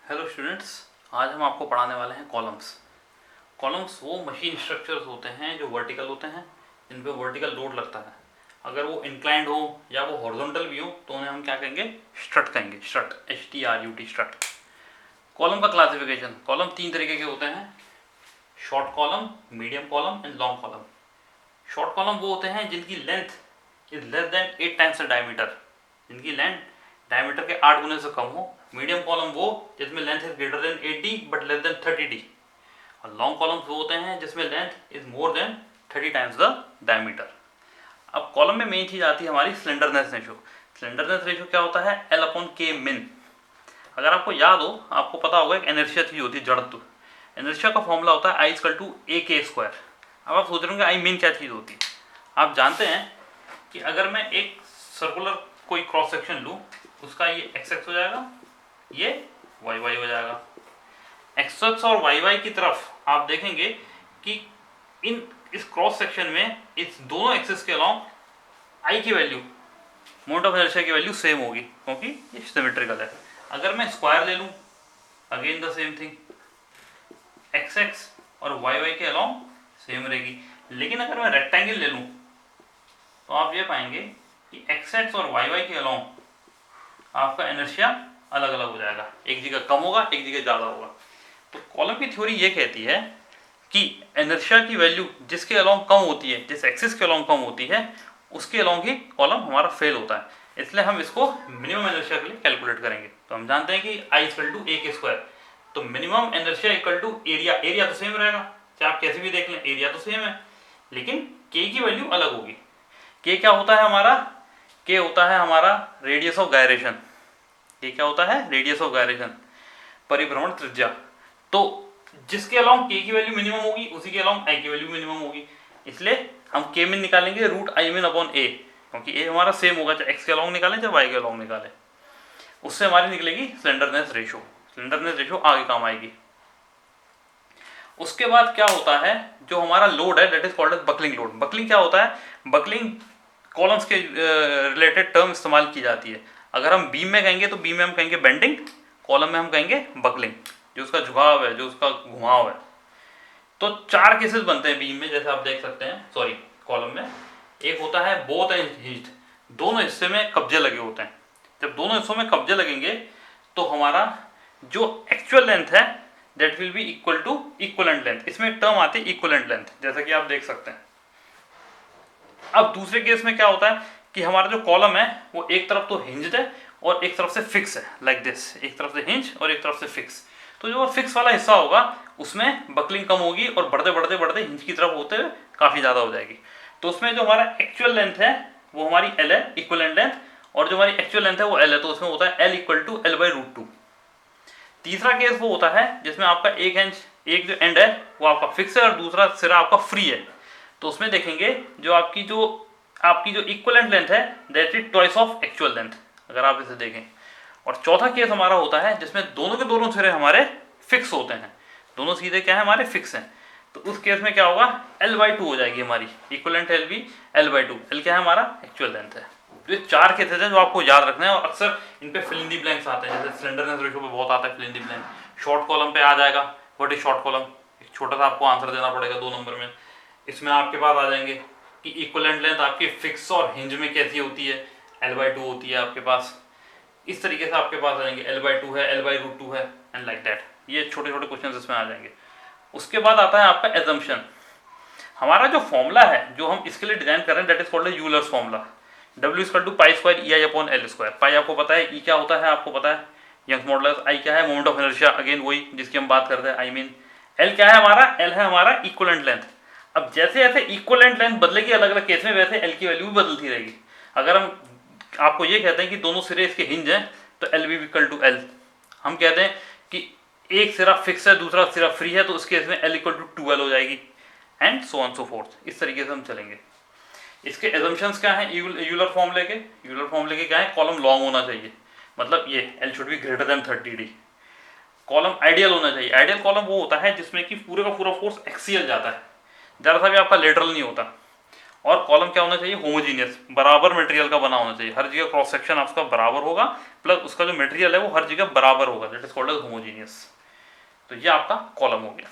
Hello students, आज हम आपको पढ़ाने वाले हैं कॉलम्स। कॉलम्स वो मशीन स्ट्रक्चर्स होते हैं जो वर्टिकल होते हैं, जिन पे वर्टिकल लोड लगता है। अगर वो इंक्लाइंड हो या वो हॉरिजॉन्टल भी हो तो उन्हें हम क्या कहेंगे? स्ट्रट कहेंगे। Strut, STRUT, strut. कॉलम का क्लासिफिकेशन, कॉलम तीन तरीके के होते हैं: short column, medium column and long column. Short column वो होते हैं जिनकी length is less than 8 times the diameter, जिनकी लेंथ डायमीटर के 8 गुने से कम हो। मीडियम कॉलम वो जिसमें length is greater than 80 but less than 30D। और लॉन्ग कॉलम्स वो होते हैं जिसमें length is more than 30 times the diameter. अब कॉलम में मेन चीज आती है हमारी स्लेंडरनेस रेशो। स्लेंडरनेस रेशो क्या होता है? L/K min। अगर आपको याद हो, आपको पता होगा एक इनर्शिया चीज होती है, जड़त्व। इनर्शिया का फॉर्मूला होता है I=AK²। अब आप सोच रहे होंगे आई मीन क्या चीज होती है। आप जानते हैं कि अगर मैं एक सर्कुलर कोई क्रॉस सेक्शन लूँ, उसका ये x हो जाएगा, ये y हो जाएगा। x और y की तरफ आप देखेंगे कि इस क्रॉस सेक्शन में इस दोनों एक्सिस के अलोंग I की वैल्यू, मोमेंट ऑफ इनर्शिया की वैल्यू सेम होगी, क्योंकि ये सिमेट्रिकल है। अगर मैं स्क्वायर ले लूँ, again the same thing, x और y के अलोंग सेम रहेगी। लेकिन अगर मैं रेक्टेंगल ले लूँ तो आप ये पाएंगे कि x और y के अलोंग आपका इनर्शिया अलग अलग हो जाएगा, एक जगह कम होगा, एक जगह ज़्यादा होगा। तो कॉलम की थ्योरी ये कहती है कि इनर्शिया की वैल्यू जिसके अलोंग कम होती है, जिस एक्सिस के अलोंग कम होती है, उसके अलोंग ही कॉलम हमारा फेल होता है। इसलिए हम इसको मिनिमम इनर्शिया के लिए कैलकुलेट करेंगे। तो हम जानते हैं कि I=AK², तो minimum inertia equal to area. Area तो सेम रहेगा, चाहे आप कैसे भी देख लें, एरिया तो सेम है, लेकिन K की वैल्यू अलग होगी। K क्या होता है हमारा? K होता है हमारा रेडियस ऑफ गायरेशन। ये क्या होता है? रेडियस ऑफ गायरेशन, परिभ्रमण त्रिज्या। तो जिसके अलोंग K की वैल्यू मिनिमम होगी, उसी के अलोंग I की वैल्यू मिनिमम होगी। इसलिए हम K min निकालेंगे √I_min/A, क्योंकि A हमारा सेम होगा, चाहे x के अलोंग निकालें चाहे y के अलोंग निकालें। उससे हमारी निकलेगी स्लेंडरनेस रेशो। स्लेंडरनेस रेशो आगे काम आएगी। उसके बाद क्या होता है, जो हमारा लोड है, that is called as buckling load. Buckling क्या होता है? बकलिंग कॉलम्स के रिलेटेड टर्म इस्तेमाल की जाती है। अगर हम बीम में कहेंगे तो बीम में हम कहेंगे बेंडिंग, कॉलम में हम कहेंगे बकलिंग, जो उसका झुकाव है, जो उसका घुमाव है। तो चार केसेस बनते हैं बीम में, जैसे आप देख सकते हैं, सॉरी कॉलम में। एक होता है बोथ हिंज्ड, दोनों हिस्से में कब्जे लगे होते हैं। जब दोनों हिस्सों में कब्जे लगेंगे तो हमारा जो एक्चुअल लेंथ है that will be equal to equivalent length. इसमें एक टर्म आती है इक्वलेंट लेंथ, जैसा कि आप देख सकते हैं। अब दूसरे केस में क्या होता है कि हमारा जो कॉलम है वो एक तरफ तो हिंज्ड है और एक तरफ से फिक्स है, लाइक दिस, एक तरफ से हिंज और एक तरफ से फिक्स। तो जो फिक्स वाला हिस्सा होगा उसमें बकलिंग कम होगी और बढ़ते बढ़ते बढ़ते हिंज की तरफ होते हुए काफ़ी ज़्यादा हो जाएगी। तो उसमें जो हमारा एक्चुअल लेंथ है वो हमारी L है, इक्वलेंट लेंथ, और जो हमारी एक्चुअल लेंथ है वो L है, तो उसमें होता है L=L/√2। तीसरा केस वो होता है जिसमें आपका एक जो एंड है वो आपका फिक्स है और दूसरा सिरा आपका फ्री है। तो उसमें देखेंगे जो आपकी जो इक्वलेंट लेंथ है that is twice of actual length, अगर आप इसे देखें। और चौथा केस हमारा होता है जिसमें दोनों के दोनों सिरे हमारे फिक्स होते हैं, दोनों सीधे क्या है, हमारे फिक्स हैं। तो उस केस में क्या होगा? L/2 हो जाएगी हमारी इक्वलेंट L भी L/2। L क्या है? हमारा एक्चुअल लेंथ है। तो ये चार केसेस हैं जो आपको याद रखना है, और अक्सर इन पे फिल इन दी ब्लैंक्स आते हैं, जैसे स्लेंडरनेस रेशो पे बहुत आता है fill in the blank. Short column पे आ जाएगा व्हाट इज शॉर्ट कॉलम, एक छोटा सा आपको आंसर देना पड़ेगा 2 नंबर में। इसमें आपके पास आ जाएंगे कि इक्वलेंट लेंथ आपकी फिक्स और हिंज में कैसी होती है, L/2 होती है आपके पास। इस तरीके से आपके पास आ जाएंगे L/2 है, L/√2 है, एंड लाइक दैट। ये छोटे छोटे क्वेश्चन इसमें आ जाएंगे। उसके बाद आता है आपका एजम्पशन। हमारा जो फॉर्मूला है जो हम इसके लिए डिजाइन कर रहे हैं that is called Euler's formula. W=π²EI/L²। पाई आपको पता है, E क्या होता है आपको पता है, यंग्स मॉडुलस। I क्या है? मोमेंट ऑफ इनर्शिया, अगेन वही जिसकी हम बात करते हैं, आई मीन। L क्या है हमारा? L है हमारा इक्वलेंट लेंथ। अब जैसे जैसे इक्वलेंट लेंथ बदलेगी अलग अलग केस में, वैसे L की वैल्यू भी बदलती रहेगी। अगर हम आपको ये कहते हैं कि दोनों सिरे इसके हिंज हैं तो L भी इक्वल टू L। हम कहते हैं कि एक सिरा फिक्स है दूसरा सिरा फ्री है, तो उस केस में L=2L हो जाएगी, and so on so fourth. इस तरीके से हम चलेंगे। इसके एजम्पशंस क्या हैं यूलर फॉर्मूले के? यूलर फॉर्मूले के क्या है? कॉलम लॉन्ग होना चाहिए, मतलब ये L should be greater than 30D। Column ideal होना चाहिए। आइडियल कॉलम वो होता है जिसमें कि पूरे का पूरा फोर्स एक्सियल जाता है, ज़रा सा भी आपका लेटरल नहीं होता। और कॉलम क्या होना चाहिए, होमोजीनियस, बराबर मटेरियल का बना होना चाहिए, हर जगह क्रॉस सेक्शन आपका बराबर होगा, प्लस उसका जो मटेरियल है वो हर जगह बराबर होगा, that is called as homogeneous. तो ये आपका कॉलम हो गया।